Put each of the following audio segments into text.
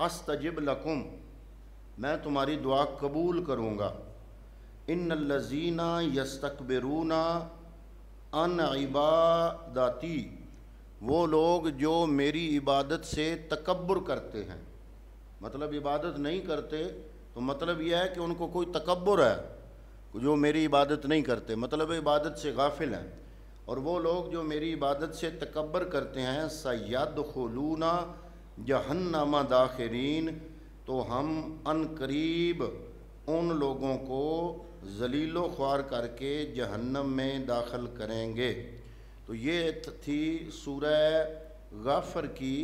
استجب لکم، میں تمہاری دعا قبول کروں گا۔ ان الذین یستکبرون عن عبادتی، وہ لوگ جو میری عبادت سے تکبر کرتے ہیں، مطلب عبادت نہیں کرتے تو مطلب یہ ہے کہ ان کو کوئی تکبر ہے، جو میری عبادت نہیں کرتے مطلب عبادت سے غافل ہیں، اور وہ لوگ جو میری عبادت سے تکبر کرتے ہیں سیدخلون جہنم داخرین، تو ہم ان قریب ان لوگوں کو ذلیل و خوار کر کے جہنم میں داخل کریں گے۔ تو یہ تھی سورہ غافر کی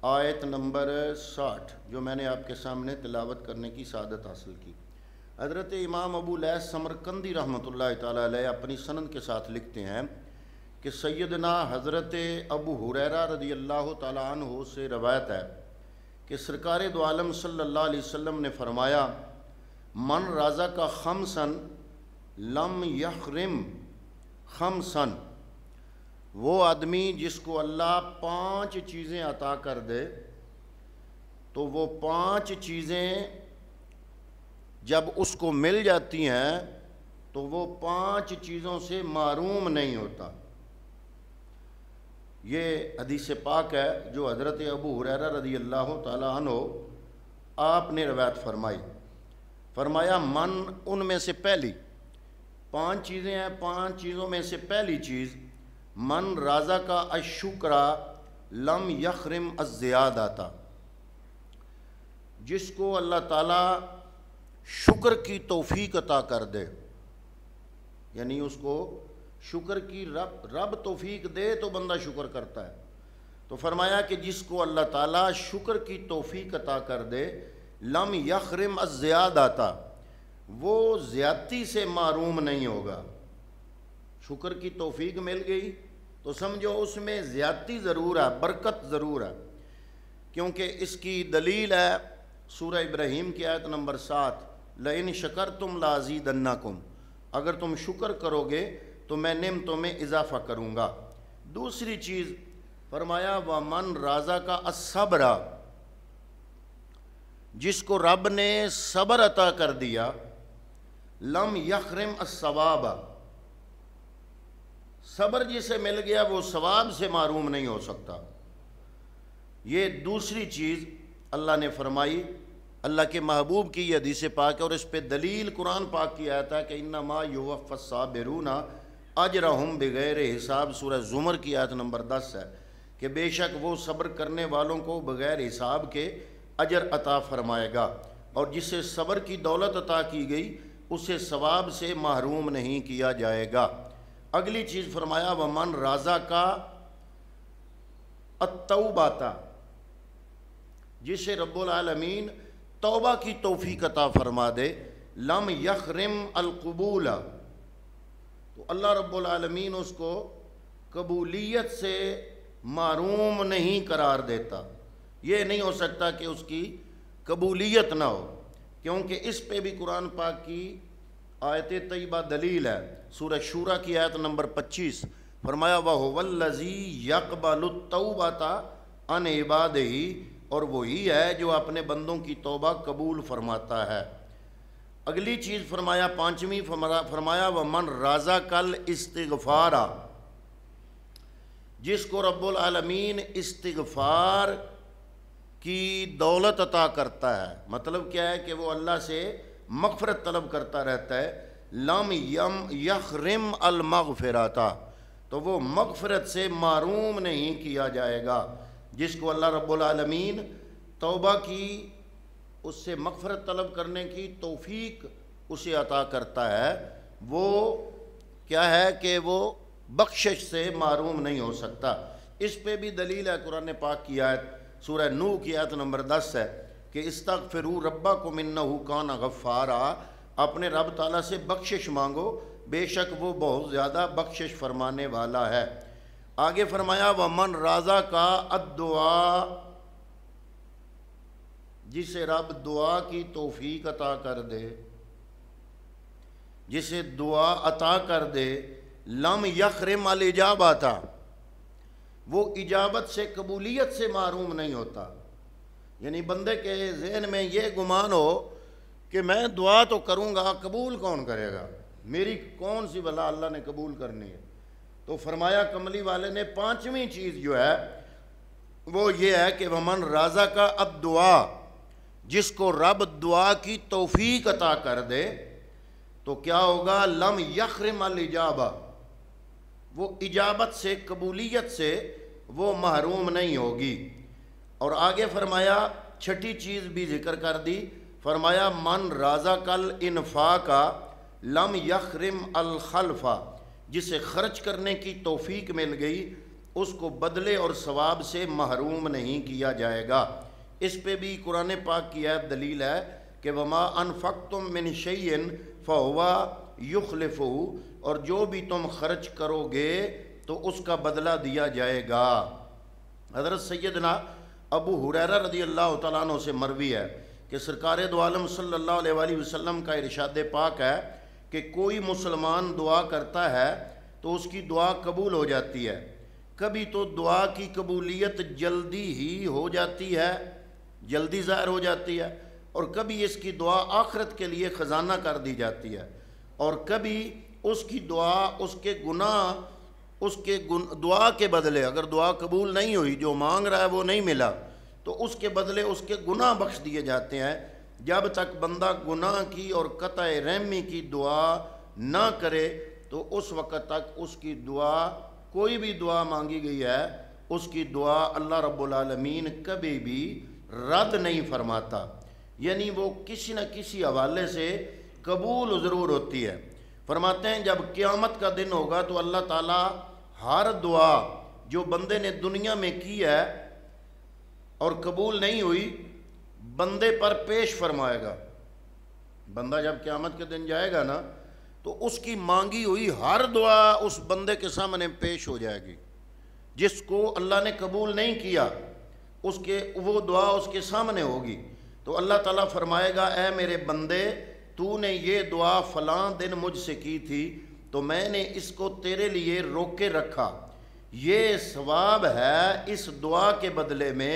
آیت نمبر 60 جو میں نے آپ کے سامنے تلاوت کرنے کی سعادت حاصل کی۔ حضرت امام ابو لیث سمرقندی رحمۃ اللہ تعالیٰ علیہ اپنی سند کے ساتھ لکھتے ہیں کہ سیدنا حضرت ابو ہریرہ رضی اللہ تعالیٰ عنہ سے روایت ہے کہ سرکار دو عالم صلی اللہ علیہ وسلم نے فرمایا، من رازق خمسا لم یحرم خمسا، وہ آدمی جس کو اللہ 5 چیزیں عطا کر دے تو وہ 5 چیزیں جب اس کو مل جاتی ہیں تو وہ 5 چیزوں سے محروم نہیں ہوتا۔ یہ حدیث پاک ہے جو حضرت ابو ہریرہ رضی اللہ تعالیٰ عنہ آپ نے روایت فرمائی۔ فرمایا من، ان میں سے پہلی 5 چیزیں ہیں، 5 چیزوں میں سے پہلی چیز من رازق الشکر لم یحرم الزیادۃ، جس کو اللہ تعالیٰ شکر کی توفیق عطا کر دے، یعنی اس کو شکر کی رب توفیق دے تو بندہ شکر کرتا ہے، تو فرمایا کہ جس کو اللہ تعالیٰ شکر کی توفیق عطا کر دے لم یحرم الزیادۃ، وہ زیادتی سے محروم نہیں ہوگا۔ شکر کی توفیق مل گئی تو سمجھو اس میں زیادتی ضرور ہے، برکت ضرور ہے، کیونکہ اس کی دلیل ہے سورہ ابراہیم کی آیت نمبر 7، لئن شکرتم لازیدنکم، اگر تم شکر کرو گے تو میں نعمتوں میں اضافہ کروں گا۔ دوسری چیز فرمایا ومن رازق الصبر، جس کو رب نے صبر عطا کر دیا لم یحرم الثواب، صبر جسے مل گیا وہ ثواب سے محروم نہیں ہو سکتا۔ یہ دوسری چیز اللہ نے فرمائی، اللہ کے محبوب کی یہ حدیث پاک ہے، اور اس پہ دلیل قرآن پاک کی آیت ہے کہ انما یوفی الصابرون اجرہم بغیر حساب، سورہ زمر کی آیت نمبر 10 ہے کہ بے شک وہ صبر کرنے والوں کو بغیر حساب کے اجر عطا فرمائے گا، اور جسے صبر کی دولت عطا کی گئی اسے ثواب سے محروم نہیں کیا جائے گا۔ اگلی چیز فرمایا ومن رازق التوبۃ، جسے رب العالمین توبہ کی توفیق عطا فرما دے لم یحرم القبول، تو اللہ رب العالمین اس کو قبولیت سے محروم نہیں قرار دیتا۔ یہ نہیں ہو سکتا کہ اس کی قبولیت نہ ہو، کیونکہ اس پہ بھی قرآن پاک کی آیت طیبہ دلیل ہے۔ سورہ شورى کی آیت نمبر 25 فرمایا وَهُوَ الَّذِي يَقْبَلُ التَّوْبَةَ عَنْ عِبَادِهِ، اور وہی ہے جو اپنے بندوں کی توبہ قبول فرماتا ہے۔ اگلی چیز فرمایا پانچویں فرمایا وَمَنْ رَازَقَ الْإِسْتِغْفَارَ، جس کو رب العالمین استغفار کی دولت عطا کرتا ہے، مطلب کیا ہے کہ وہ اللہ سے مغفرت طلب کرتا رہتا ہے، لم یحرم المغفرۃ، تو وہ مغفرت سے محروم نہیں کیا جائے گا۔ جس کو اللہ رب العالمین توبہ کی، اس سے مغفرت طلب کرنے کی توفیق اسے عطا کرتا ہے، وہ کیا ہے کہ وہ بخشش سے محروم نہیں ہو سکتا۔ اس پہ بھی دلیل ہے قرآن پاک کی آیت سورہ نوح کی آیت نمبر 10 ہے کہ استغفروا ربکم انہ کان غفارا، اپنے رب تعالیٰ سے بخشش مانگو، بے شک وہ بہت زیادہ بخشش فرمانے والا ہے۔ آگے فرمایا وَمَنْ رَازَقَ الدُّعَاء، جسے رب دعا کی توفیق عطا کر دے، جسے دعا عطا کر دے لم یحرم الاجابۃ، وہ اجابت سے قبولیت سے محروم نہیں ہوتا۔ یعنی بندے کے ذہن میں یہ گمان ہو کہ میں دعا تو کروں گا، قبول کون کرے گا، میری کون سی بلا اللہ نے قبول کرنی ہے۔ تو فرمایا کملی والے نے پانچویں چیز جو ہے وہ یہ ہے کہ ومن رازق الدعا، جس کو رب دعا کی توفیق عطا کر دے تو کیا ہوگا، لم یحرم الاجابہ، وہ اجابت سے، قبولیت سے وہ محروم نہیں ہوگی۔ اور آگے فرمایا چھٹی چیز بھی ذکر کر دی، فرمایا من رازق الانفاق لم یحرم الخلف، جسے خرچ کرنے کی توفیق مل گئی اس کو بدلے اور ثواب سے محروم نہیں کیا جائے گا۔ اس پہ بھی قرآن پاک کی آیت دلیل ہے کہ وما انفقتم من شیء فہو یخلفہ، اور جو بھی تم خرچ کرو گے تو اس کا بدلہ دیا جائے گا۔ حضرت سیدنا ابو ہریرہ رضی اللہ تعالیٰ عنہ سے مروی ہے کہ سرکار دو عالم صلی اللہ علیہ وآلہ وسلم کا ارشاد پاک ہے کہ کوئی مسلمان دعا کرتا ہے تو اس کی دعا قبول ہو جاتی ہے۔ کبھی تو دعا کی قبولیت جلدی ہی ہو جاتی ہے، جلدی ظاہر ہو جاتی ہے، اور کبھی اس کی دعا آخرت کے لیے خزانہ کر دی جاتی ہے، اور کبھی اس کی دعا اس کے گناہ، دعا کے بدلے اگر دعا قبول نہیں ہوئی، جو مانگ رہا ہے وہ نہیں ملا، تو اس کے بدلے اس کے گناہ بخش دیے جاتے ہیں۔ جب تک بندہ گناہ کی اور قطع رحمی کی دعا نہ کرے تو اس وقت تک اس کی دعا، کوئی بھی دعا مانگی گئی ہے اس کی دعا اللہ رب العالمین کبھی بھی رد نہیں فرماتا، یعنی وہ کسی نہ کسی حوالے سے قبول ضرور ہوتی ہے۔ فرماتے ہیں جب قیامت کا دن ہوگا تو اللہ تعالیٰ ہر دعا جو بندے نے دنیا میں کی ہے اور قبول نہیں ہوئی بندے پر پیش فرمائے گا۔ بندہ جب قیامت کے دن جائے گا نا تو اس کی مانگی ہوئی ہر دعا اس بندے کے سامنے پیش ہو جائے گی، جس کو اللہ نے قبول نہیں کیا وہ دعا اس کے سامنے ہوگی۔ تو اللہ تعالیٰ فرمائے گا اے میرے بندے، تو نے یہ دعا فلاں دن مجھ سے کی تھی تو میں نے اس کو تیرے لیے روک کے رکھا، یہ ثواب ہے اس دعا کے بدلے میں،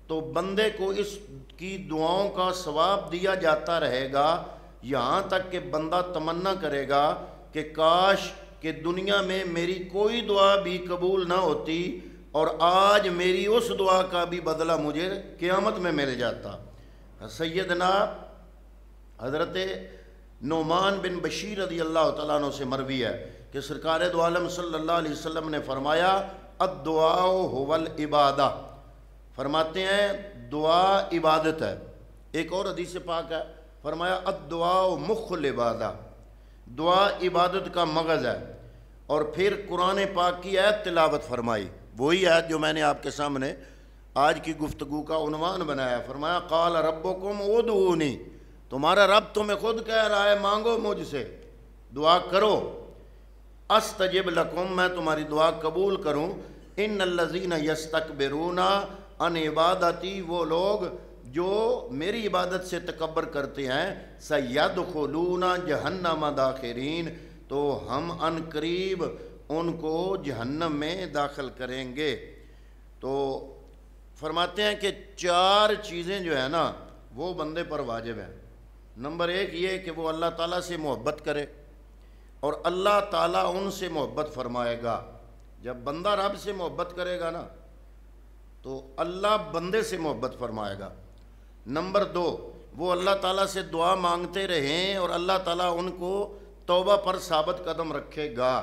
تو بندے کو اس کی دعاؤں کا ثواب دیا جاتا رہے گا یہاں تک کہ بندہ تمنا کرے گا کہ کاش کہ دنیا میں میری کوئی دعا بھی قبول نہ ہوتی اور آج میری اس دعا کا بھی بدلہ مجھے قیامت میں مل جاتا۔ سیدنا حضرت نعمان بن بشیر رضی اللہ تعالیٰ عنہ سے مروی ہے کہ سرکار دو عالم صلی اللہ علیہ وسلم نے فرمایا الدعاء هو العبادہ، فرماتے ہیں دعا عبادت ہے۔ ایک اور حدیث پاک ہے، فرمایا الدعاء مخ العبادہ، دعا عبادت کا مغز ہے۔ اور پھر قرآن پاک کی آیت تلاوت فرمائی، وہی آیت جو میں نے آپ کے سامنے آج کی گفتگو کا عنوان بنایا، فرمایا قال ربکم ادعونی، تمہارا رب تمہیں خود کہہ رہا ہے مانگو مجھ سے، دعا کرو، استجب لکم، میں تمہاری دعا قبول کروں۔ ان الذین یستکبرون عن عبادتی، وہ لوگ جو میری عبادت سے تکبر کرتے ہیں، سیدخلون جہنم داخرین، تو ہم ان قریب ان کو جہنم میں داخل کریں گے۔ تو فرماتے ہیں کہ چار چیزیں جو ہے نا وہ بندے پر واجب ہیں۔ نمبر ایک یہ کہ وہ اللہ تعالیٰ سے محبت کرے اور اللہ تعالیٰ ان سے محبت فرمائے گا۔ جب بندہ رب سے محبت کرے گا نا تو اللہ بندے سے محبت فرمائے گا۔ نمبر دو، وہ اللہ تعالیٰ سے دعا مانگتے رہیں اور اللہ تعالیٰ ان کو توبہ پر ثابت قدم رکھے گا۔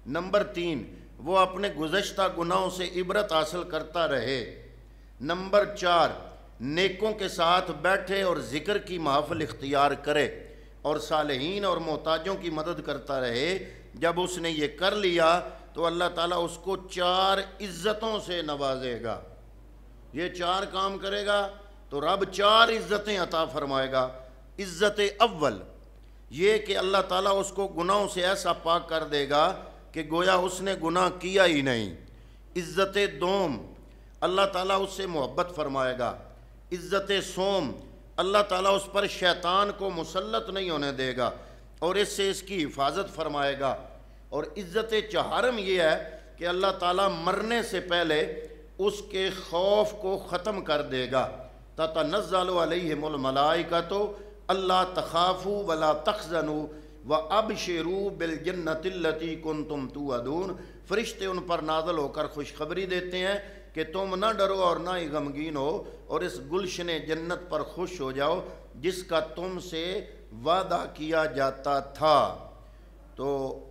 نمبر تین، وہ اپنے گزشتہ گناہوں سے عبرت حاصل کرتا رہے۔ نمبر چار، نیکوں کے ساتھ بیٹھے اور ذکر کی محفل اختیار کرے اور صالحین اور محتاجوں کی مدد کرتا رہے۔ جب اس نے یہ کر لیا تو اللہ تعالیٰ اس کو چار عزتوں سے نوازے گا۔ یہ چار کام کرے گا تو رب چار عزتیں عطا فرمائے گا۔ عزت اول یہ کہ اللہ تعالیٰ اس کو گناہوں سے ایسا پاک کر دے گا کہ گویا اس نے گناہ کیا ہی نہیں۔ عزت دوم، اللہ تعالیٰ اس سے محبت فرمائے گا۔ عزت سوم، اللہ تعالیٰ اس پر شیطان کو مسلط نہیں ہونے دے گا اور اس سے اس کی حفاظت فرمائے گا۔ اور عزت چہارم یہ ہے کہ اللہ تعالیٰ مرنے سے پہلے اس کے خوف کو ختم کر دے گا تتنزل علیہم الملائکۃ اللہ تخافوا ولا تحزنوا وابشروا بالجنۃ التی کنتم توعدون، فرشتے ان پر نازل ہو کر خوشخبری دیتے ہیں کہ تم نہ ڈرو اور نہ ہی غمگین ہو، اور اس گلشن جنت پر خوش ہو جاؤ جس کا تم سے وعدہ کیا جاتا تھا۔ تو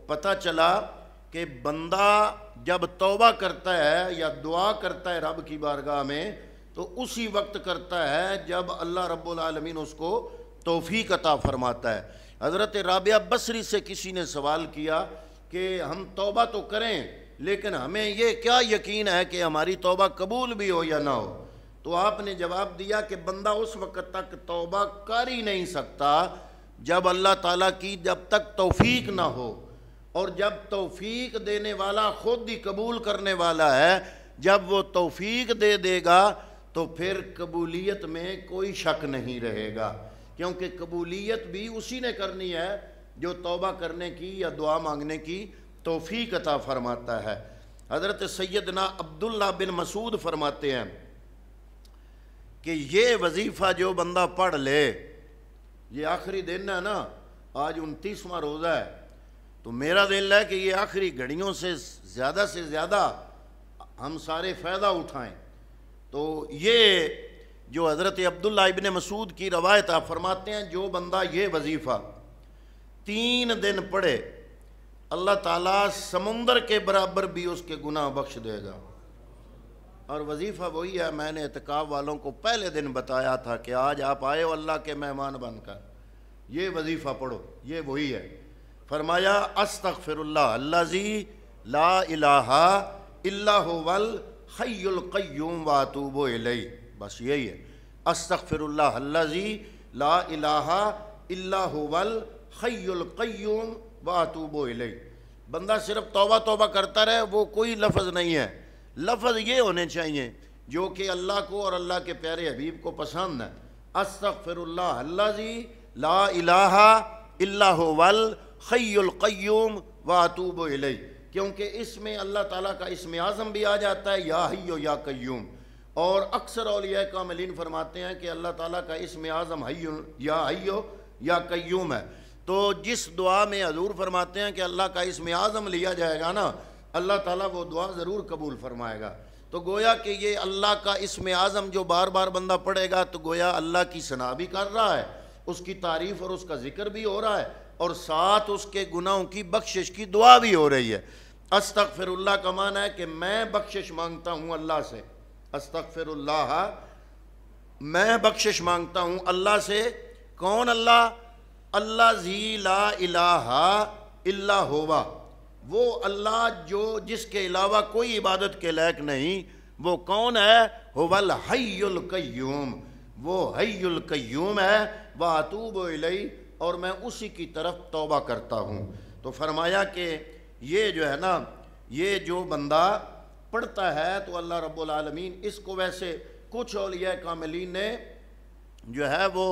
پتہ چلا کہ بندہ جب توبہ کرتا ہے یا دعا کرتا ہے رب کی بارگاہ میں تو اسی وقت کرتا ہے جب اللہ رب العالمین اس کو توفیق عطا فرماتا ہے۔ حضرت رابعہ بصری سے کسی نے سوال کیا کہ ہم توبہ تو کریں لیکن ہمیں یہ کیا یقین ہے کہ ہماری توبہ قبول بھی ہو یا نہ ہو؟ تو آپ نے جواب دیا کہ بندہ اس وقت تک توبہ کر ہی نہیں سکتا جب اللہ تعالیٰ کی جب تک توفیق نہ ہو، اور جب توفیق دینے والا خود ہی قبول کرنے والا ہے، جب وہ توفیق دے دے گا تو پھر قبولیت میں کوئی شک نہیں رہے گا، کیونکہ قبولیت بھی اسی نے کرنی ہے جو توبہ کرنے کی یا دعا مانگنے کی توفیق عطا فرماتا ہے۔ حضرت سیدنا عبداللہ بن مسعود فرماتے ہیں کہ یہ وظیفہ جو بندہ پڑھ لے، یہ آخری دن ہے نا، آج 29واں روزہ ہے، تو میرا دل ہے کہ یہ آخری گھڑیوں سے زیادہ ہم سارے فائدہ اٹھائیں۔ تو یہ جو حضرت عبداللہ ابن مسعود کی روایت آپ فرماتے ہیں، جو بندہ یہ وظیفہ 3 دن پڑھے اللہ تعالیٰ سمندر کے برابر بھی اس کے گناہ بخش دے گا۔ اور وظیفہ وہی ہے، میں نے اعتکاف والوں کو پہلے دن بتایا تھا کہ آج آپ آئے ہو اللہ کے مہمان بن کر، یہ وظیفہ پڑھو، یہ وہی ہے۔ فرمایا استغفر اللہ الذی لا الہ الا هو الحی القیوم واتوب الیہ، بس یہی ہے، استغفر اللہ الذی لا الہ الا هو الحی القیوم واتوب الیہ۔ بندہ صرف توبہ کرتا رہے، وہ کوئی لفظ نہیں ہے، لفظ یہ ہونے چاہیے جو کہ اللہ کو اور اللہ کے پیارے حبیب کو پسند ہے۔ استغفر اللہ الذی لا الہ الا هو الحی القیوم واتوب الیہ، کیونکہ اس میں اللہ تعالیٰ کا اسم اعظم بھی آ جاتا ہے، یا حی یا قیوم، اور اکثر اولیاء کاملین فرماتے ہیں کہ اللہ تعالیٰ کا اسم اعظم حی یا قیوم ہے۔ تو جس دعا میں حضور فرماتے ہیں کہ اللہ کا اسم اعظم لیا جائے گا نا، اللہ تعالیٰ وہ دعا ضرور قبول فرمائے گا۔ تو گویا کہ یہ اللہ کا اسم اعظم جو بار بار بندہ پڑھے گا تو گویا اللہ کی ثنا بھی کر رہا ہے، اس کی تعریف اور اس کا ذکر بھی ہو رہا ہے، اور ساتھ اس کے گناہوں کی بخشش کی دعا بھی ہو رہی ہے۔ استغفر اللہ کا معنی ہے کہ میں بخشش مانگتا ہوں اللہ سے، استغفر اللہ، میں بخشش مانگتا ہوں اللہ سے۔ کون اللہ؟ اللہ ذی لا الہ الا ہوا، وہ اللہ جو جس کے علاوہ کوئی عبادت کے لائق نہیں، وہ کون ہے؟ هو الحی القیوم، وہ حی القیوم ہے، واتوب الیہ، اور میں اسی کی طرف توبہ کرتا ہوں۔ تو فرمایا کہ یہ جو ہے نا، یہ جو بندہ پڑھتا ہے تو اللہ رب العالمین اس کو، ویسے کچھ اولیاء کاملین نے جو ہے وہ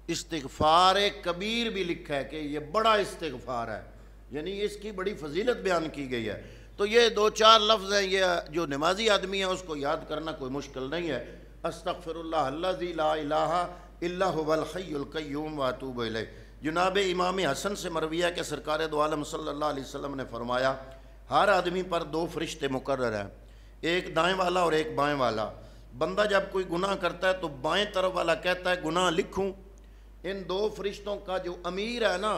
استغفار کبیر بھی لکھا ہے کہ یہ بڑا استغفار ہے، یعنی اس کی بڑی فضیلت بیان کی گئی ہے۔ تو یہ 2-4 لفظ ہیں، یہ جو نمازی آدمی ہے اس کو یاد کرنا کوئی مشکل نہیں ہے۔ استغفر اللہ الذی لا الہ الا هو الحی القیوم واتوب الیہ۔ جناب امام حسن سے مروی ہے کہ سرکار دو عالم صلی اللہ علیہ وسلم نے فرمایا، ہر آدمی پر 2 فرشتے مقرر ہیں، ایک دائیں والا اور ایک بائیں والا۔ بندہ جب کوئی گناہ کرتا ہے تو بائیں طرف والا کہتا ہے گناہ لکھوں، ان 2 فرشتوں کا جو امیر ہے نا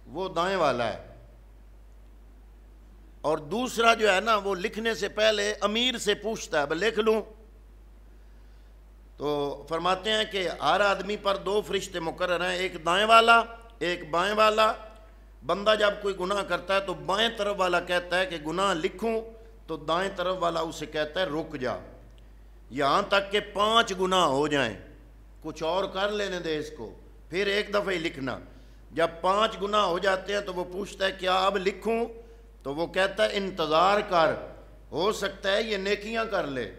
وہ دائیں والا ہے، اور دوسرا جو ہے نا وہ لکھنے سے پہلے امیر سے پوچھتا ہے لکھ لوں۔ تو فرماتے ہیں کہ ہر آدمی پر 2 فرشتے مقرر ہیں، ایک دائیں والا ایک بائیں والا۔ بندہ جب کوئی گناہ کرتا ہے تو بائیں طرف والا کہتا ہے کہ گناہ لکھوں، تو دائیں طرف والا اسے کہتا ہے رک جا، یہاں تک کہ 5 گناہ ہو جائیں، کچھ اور کر لینے دے اس کو، پھر ایک دفعہ ہی لکھنا۔ جب 5 گناہ ہو جاتے ہیں تو وہ پوچھتا ہے کیا اب لکھوں؟ تو وہ کہتا ہے انتظار کر، ہو سکتا ہے یہ نیکیاں کر لے۔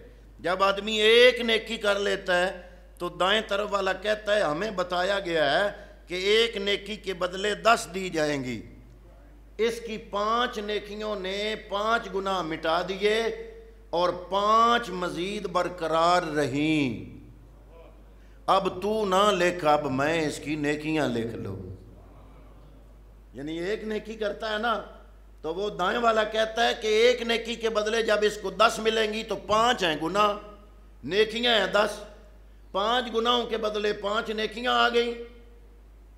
جب آدمی ایک نیکی کر لیتا ہے تو دائیں طرف والا کہتا ہے ہمیں بتایا گیا ہے کہ ایک نیکی کے بدلے 10 دی جائیں گی، اس کی 5 نیکیوں نے 5 گناہ مٹا دیے اور 5 مزید برقرار رہیں۔ اب تو نہ لکھ، اب میں اس کی نیکیاں لکھ لوں۔ یعنی ایک نیکی کرتا ہے نا تو وہ دائیں والا کہتا ہے کہ ایک نیکی کے بدلے جب اس کو 10 ملیں گی تو 5 ہیں گناہ، نیکیاں ہیں 10، 5 گناہوں کے بدلے 5 نیکیاں آ گئیں،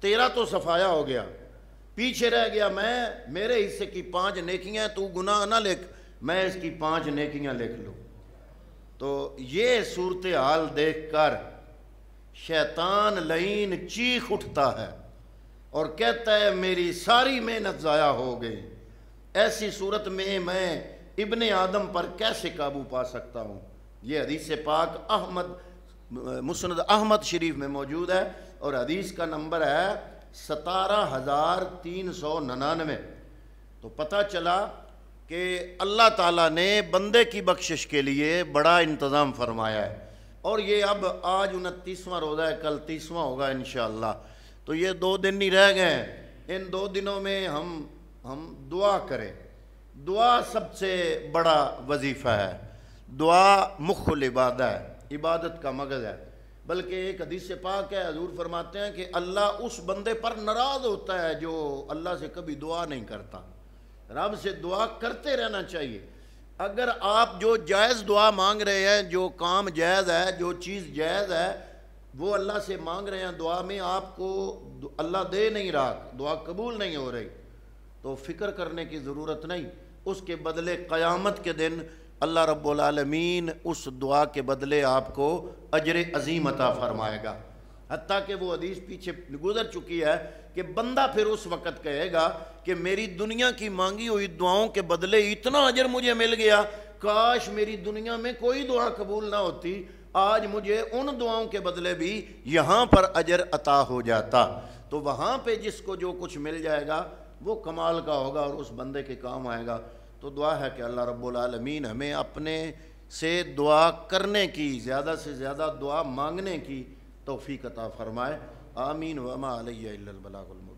تیرا تو صفایا ہو گیا، پیچھے رہ گیا میرے حصے کی 5 نیکیاں، تو گناہ نہ لکھ، میں اس کی 5 نیکیاں لکھ لوں۔ تو یہ صورتحال دیکھ کر شیطان لعین چیخ اٹھتا ہے اور کہتا ہے میری ساری محنت ضائع ہو گئی، ایسی صورت میں ابن آدم پر کیسے قابو پا سکتا ہوں۔ یہ حدیث پاک مسند احمد شریف میں موجود ہے اور حدیث کا نمبر ہے 17,399۔ تو پتہ چلا کہ اللہ تعالیٰ نے بندے کی بخشش کے لیے بڑا انتظام فرمایا ہے، اور یہ اب آج 29واں روزہ ہے، کل 30واں ہوگا انشاءاللہ، تو یہ 2 دن نہیں رہ گئے ہیں۔ ان 2 دنوں میں ہم دعا کریں۔ دعا سب سے بڑا وظیفہ ہے، دعا مخ العبادہ ہے، عبادت کا مغز ہے۔ بلکہ ایک حدیث پاک ہے، حضور فرماتے ہیں کہ اللہ اس بندے پر ناراض ہوتا ہے جو اللہ سے کبھی دعا نہیں کرتا۔ رب سے دعا کرتے رہنا چاہیے۔ اگر آپ جو جائز دعا مانگ رہے ہیں، جو کام جائز ہے، جو چیز جائز ہے، وہ اللہ سے مانگ رہے ہیں، دعا میں آپ کو اللہ دے نہیں رہا، دعا قبول نہیں ہو رہی، تو فکر کرنے کی ضرورت نہیں۔ اس کے بدلے قیامت کے دن اللہ رب العالمین اس دعا کے بدلے آپ کو اجر عظیم عطا فرمائے گا۔ حتیٰ کہ وہ حدیث پیچھے گزر چکی ہے کہ بندہ پھر اس وقت کہے گا کہ میری دنیا کی مانگی ہوئی دعاؤں کے بدلے اتنا اجر مجھے مل گیا، کاش میری دنیا میں کوئی دعا قبول نہ ہوتی، آج مجھے ان دعاؤں کے بدلے بھی یہاں پر اجر عطا ہو جاتا۔ تو وہاں پہ جس کو جو کچھ مل جائے گا وہ کمال کا ہوگا اور اس بندے کے کام آئے گا۔ تو دعا ہے کہ اللہ رب العالمین ہمیں اپنے سے دعا کرنے کی، زیادہ سے زیادہ دعا مانگنے کی توفیق عطا فرمائے۔ آمین۔ وما علیہ الا البلاغ المبین۔